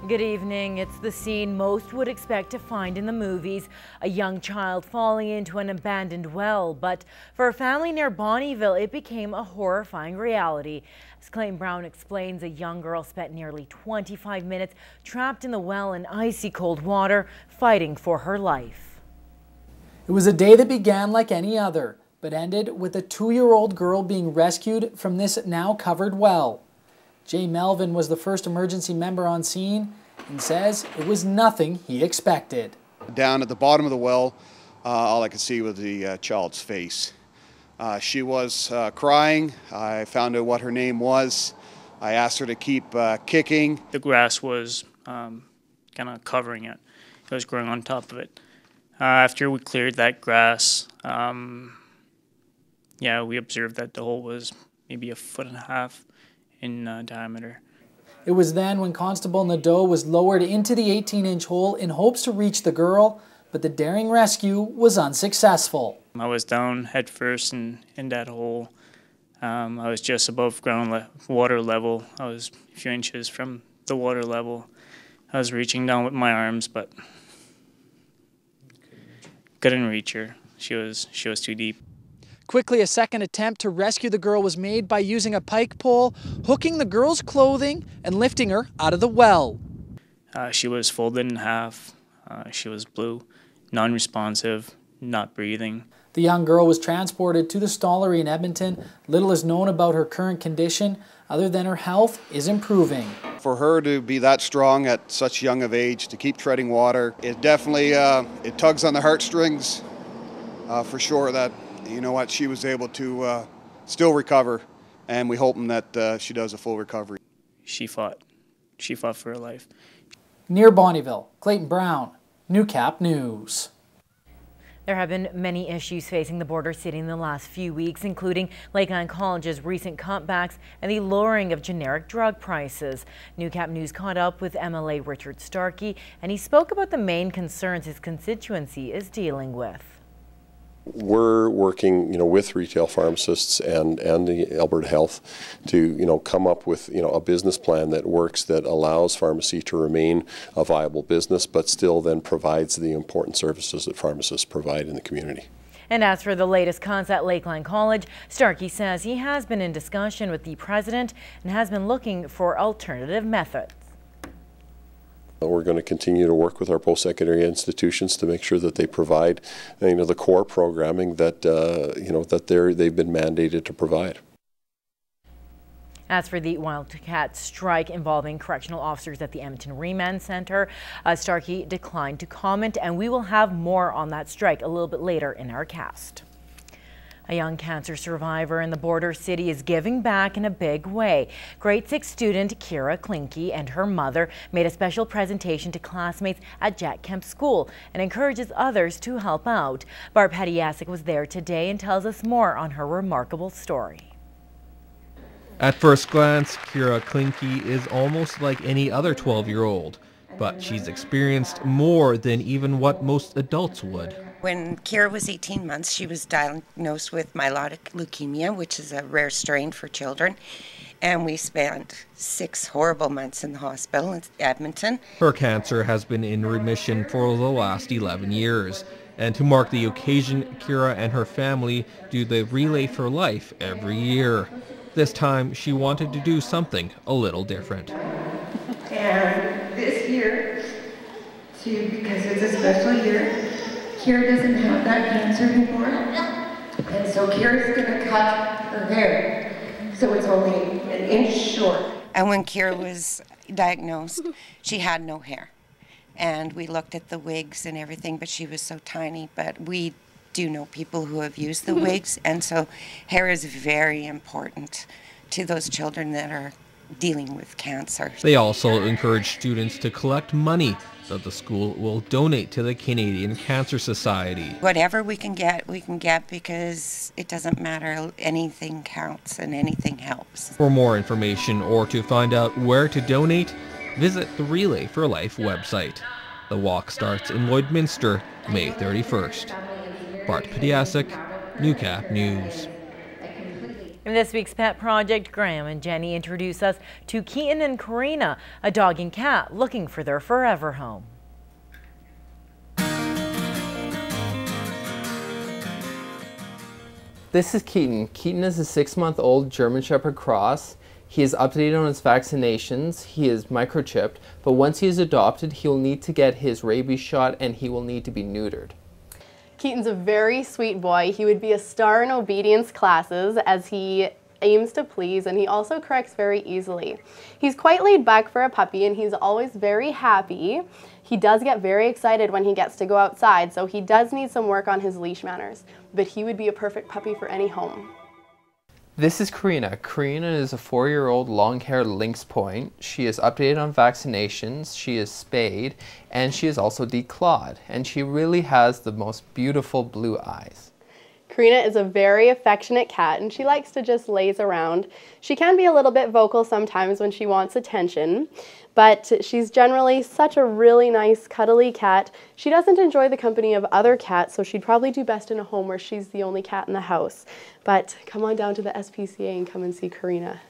Good evening. It's the scene most would expect to find in the movies, a young child falling into an abandoned well. But for a family near Bonnyville, it became a horrifying reality. As Clayton Brown explains, a young girl spent nearly 25 minutes trapped in the well in icy cold water, fighting for her life. It was a day that began like any other, but ended with a 2-year-old girl being rescued from this now covered well. Jay Melvin was the first emergency member on scene and says it was nothing he expected. Down at the bottom of the well, all I could see was the child's face. She was crying. I found out what her name was. I asked her to keep kicking. The grass was kind of covering it. It was growing on top of it. After we cleared that grass, we observed that the hole was maybe 1.5 feet in diameter. It was then when Constable Nadeau was lowered into the 18-inch hole in hopes to reach the girl, but the daring rescue was unsuccessful. I was down head first in that hole. I was just above water level. I was a few inches from the water level. I was reaching down with my arms, but couldn't reach her. She was too deep. Quickly, a second attempt to rescue the girl was made by using a pike pole, hooking the girl's clothing and lifting her out of the well. She was folded in half. She was blue, non-responsive, not breathing. The young girl was transported to the Stollery in Edmonton. Little is known about her current condition, other than her health is improving. For her to be that strong at such young of age, to keep treading water, it definitely it tugs on the heartstrings for sure that, you know what, she was able to still recover, and we're hoping that she does a full recovery. She fought for her life. Near Bonnyville, Clayton Brown, Newcap News. There have been many issues facing the border city in the last few weeks, including Lakeland College's recent cutbacks and the lowering of generic drug prices. Newcap News caught up with MLA Richard Starke, and he spoke about the main concerns his constituency is dealing with. We're working, with retail pharmacists and the Alberta Health to, come up with, a business plan that works, that allows pharmacy to remain a viable business, but still then provides the important services that pharmacists provide in the community. And as for the latest cuts at Lakeland College, Starke says he has been in discussion with the president and has been looking for alternative methods. We're going to continue to work with our post-secondary institutions to make sure that they provide, the core programming that they've been mandated to provide. As for the Wildcat strike involving correctional officers at the Edmonton Remand Centre, Starke declined to comment, and we will have more on that strike a little bit later in our cast. A young cancer survivor in the border city is giving back in a big way. Grade 6 student Kira Klinke and her mother made a special presentation to classmates at Jack Kemp School and encourages others to help out. Barb Hediasic was there today and tells us more on her remarkable story. At first glance, Kira Klinke is almost like any other 12-year-old, but she's experienced more than even what most adults would. When Kira was 18 months, she was diagnosed with myeloid leukemia, which is a rare strain for children. And we spent 6 horrible months in the hospital in Edmonton. Her cancer has been in remission for the last 11 years. And to mark the occasion, Kira and her family do the Relay for Life every year. This time, she wanted to do something a little different. And this year, too, because it's a special year, Kira doesn't have that cancer anymore, and so Kira's going to cut her hair, so it's only 1 inch short. And when Kira was diagnosed, she had no hair. And we looked at the wigs and everything, but she was so tiny. But we do know people who have used the wigs, and so hair is very important to those children that are dealing with cancer. They also encourage students to collect money that the school will donate to the Canadian Cancer Society. Whatever we can get, because it doesn't matter. Anything counts and anything helps. For more information or to find out where to donate, visit the Relay for Life website. The walk starts in Lloydminster, May 31st. Bart Pediasic, Newcap News. In this week's Pet Project, Graham and Jenny introduce us to Keaton and Karina, a dog and cat looking for their forever home. This is Keaton. Keaton is a 6-month-old German Shepherd cross. He is updated on his vaccinations. He is microchipped, but once he is adopted, he will need to get his rabies shot and he will need to be neutered. Keaton's a very sweet boy. He would be a star in obedience classes as he aims to please, and he also corrects very easily. He's quite laid back for a puppy and he's always very happy. He does get very excited when he gets to go outside, so he does need some work on his leash manners, but he would be a perfect puppy for any home. This is Karina. Karina is a 4-year-old long-haired lynx point. She is updated on vaccinations, she is spayed, and she is also declawed, and she really has the most beautiful blue eyes. Karina is a very affectionate cat and she likes to just laze around. She can be a little bit vocal sometimes when she wants attention, but she's generally such a really nice cuddly cat. She doesn't enjoy the company of other cats, so she'd probably do best in a home where she's the only cat in the house. But come on down to the SPCA and come and see Karina.